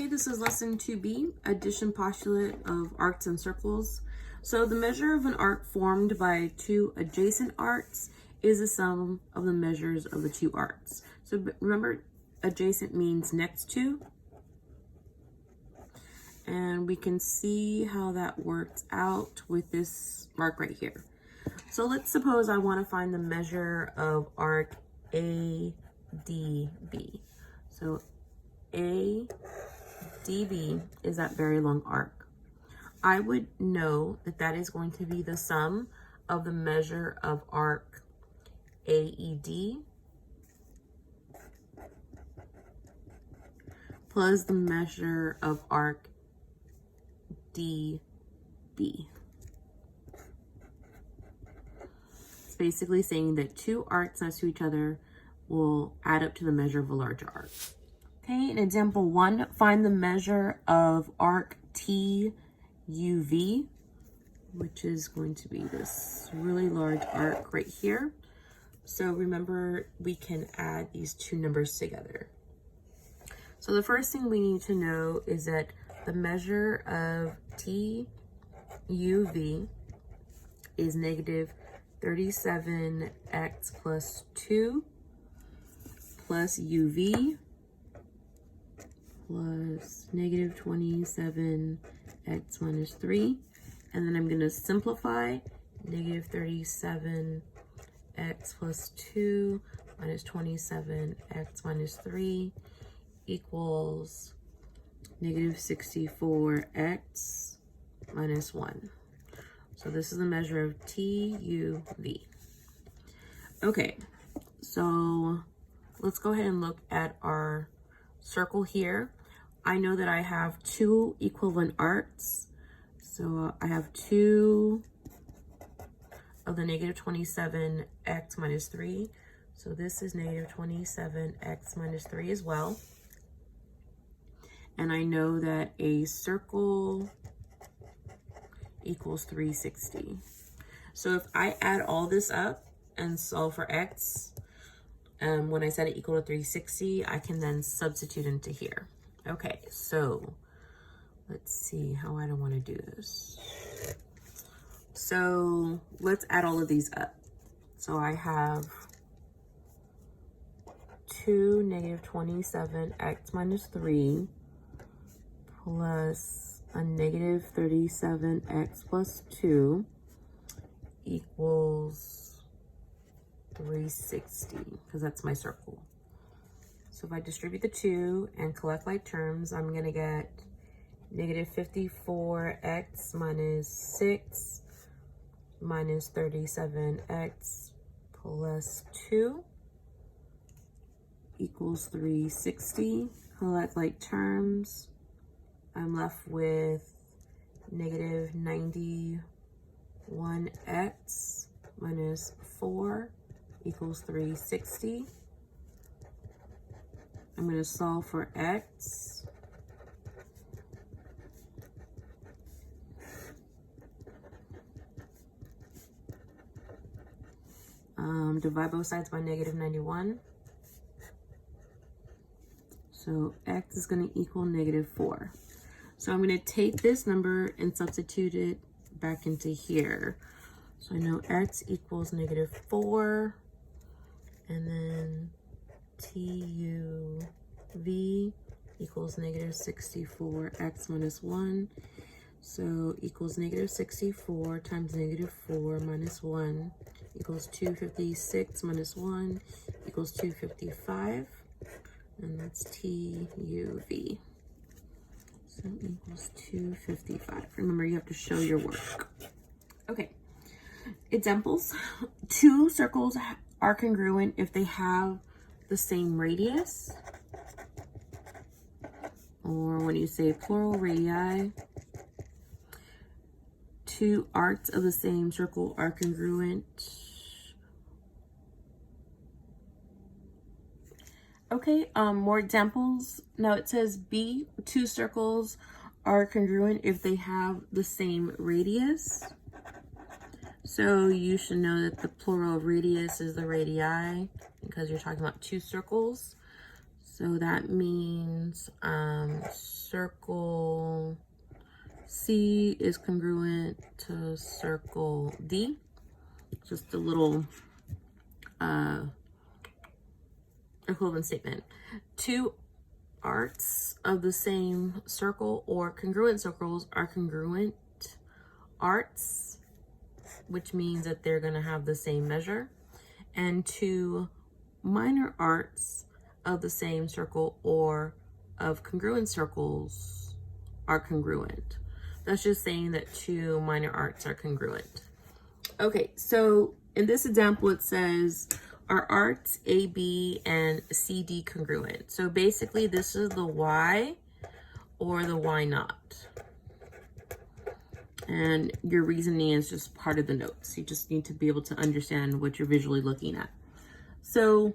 Okay, this is lesson 2B, addition postulate of arcs and circles. So the measure of an arc formed by two adjacent arcs is the sum of the measures of the two arcs. So remember, adjacent means next to. And we can see how that works out with this arc right here. So let's suppose I want to find the measure of arc ADB. So ADB is that very long arc. I would know that that is going to be the sum of the measure of arc AED plus the measure of arc DB. It's basically saying that two arcs next to each other will add up to the measure of a larger arc. Okay, in example 1, find the measure of arc TUV, which is going to be this really large arc right here. So remember, we can add these two numbers together. So the first thing we need to know is that the measure of TUV is negative 37x plus 2 plus UV plus negative 27x minus 3. And then I'm going to simplify negative 37x plus 2 minus 27x minus 3 equals negative 64x minus 1. So this is the measure of TUV. Okay, so let's go ahead and look at our circle here. I know that I have two equivalent arcs. So I have 2 of the negative 27x minus 3. So this is negative 27x minus 3 as well. And I know that a circle equals 360. So if I add all this up and solve for x, when I set it equal to 360, I can then substitute into here. Okay, so let's see how I don't want to do this. So let's add all of these up. So I have 2 negative 27x minus 3 plus a negative 37x plus 2 equals 360, because that's my circle. So if I distribute the 2 and collect like terms, I'm going to get negative 54x minus 6 minus 37x plus 2 equals 360. Collect like terms. I'm left with negative 91x minus 4 equals 360. I'm going to solve for x. Divide both sides by negative 91. So x is going to equal negative 4. So I'm going to take this number and substitute it back into here. So I know x equals negative 4, and then TUV equals negative 64x minus 1. So equals negative 64 times negative 4 minus 1 equals 256 minus 1 equals 255. And that's TUV. So equals 255. Remember, you have to show your work. Okay. Examples. Two circles are congruent if they have the same radius. Or when you say plural radii. Two arcs of the same circle are congruent. Okay, more examples. Now it says B, two circles are congruent if they have the same radius. So you should know that the plural of radius is the radii because you're talking about two circles. So that means circle C is congruent to circle D. Just a little equivalent statement. Two arcs of the same circle or congruent circles are congruent arcs, which means that they're going to have the same measure. And two minor arcs of the same circle or of congruent circles are congruent. That's just saying that two minor arcs are congruent. Okay, so in this example, it says, are arcs AB and CD congruent? So basically, this is the Y or the Y not. And your reasoning is just part of the notes. You just need to be able to understand what you're visually looking at. So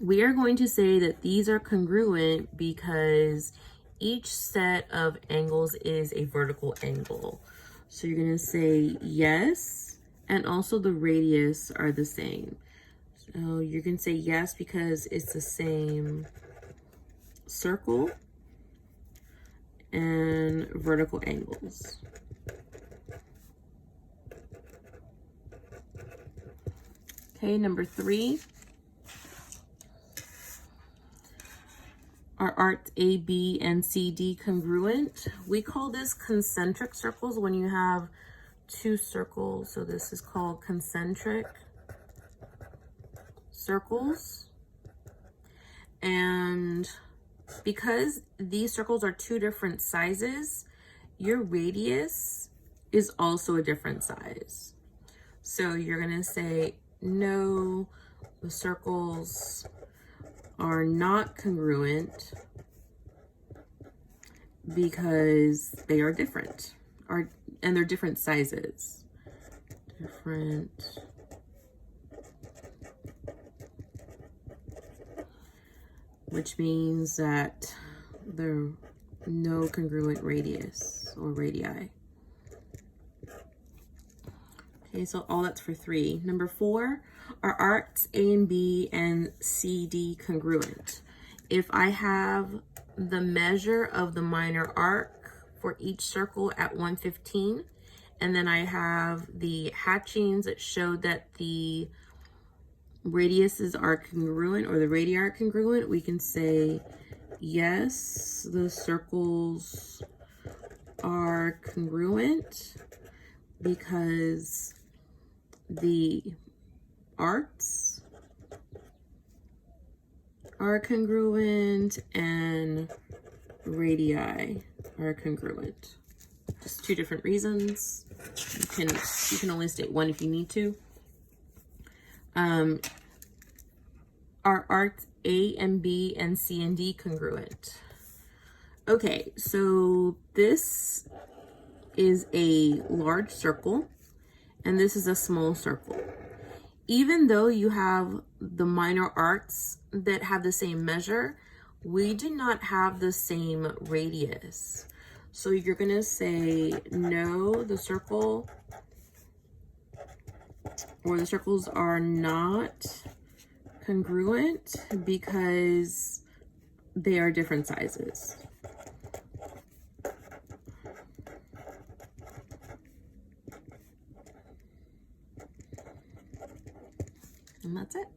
we are going to say that these are congruent because each set of angles is a vertical angle. So you're going to say yes, and also the radius are the same. So you can say yes because it's the same circle and vertical angles. Okay, number 3. Are arcs AB and CD congruent? We call this concentric circles when you have two circles. So this is called concentric circles. And because these circles are two different sizes, your radius is also a different size. So you're going to say, no, the circles are not congruent because they are different, and they're different sizes. Different which means that there are no congruent radius or radii. Okay, so all that's for 3. Number 4, are arcs A and B and CD congruent? If I have the measure of the minor arc for each circle at 115, and then I have the hatchings that show that the radiuses are congruent or the radii are congruent, we can say yes, the circles are congruent because the arcs are congruent and radii are congruent. Just 2 different reasons. You can only state one if you need to. Are arcs A and B and C and D congruent? Okay, so this is a large circle and this is a small circle. Even though you have the minor arcs that have the same measure, we do not have the same radius. So you're gonna say no, the circle or the circles are not congruent because they are different sizes. And that's it.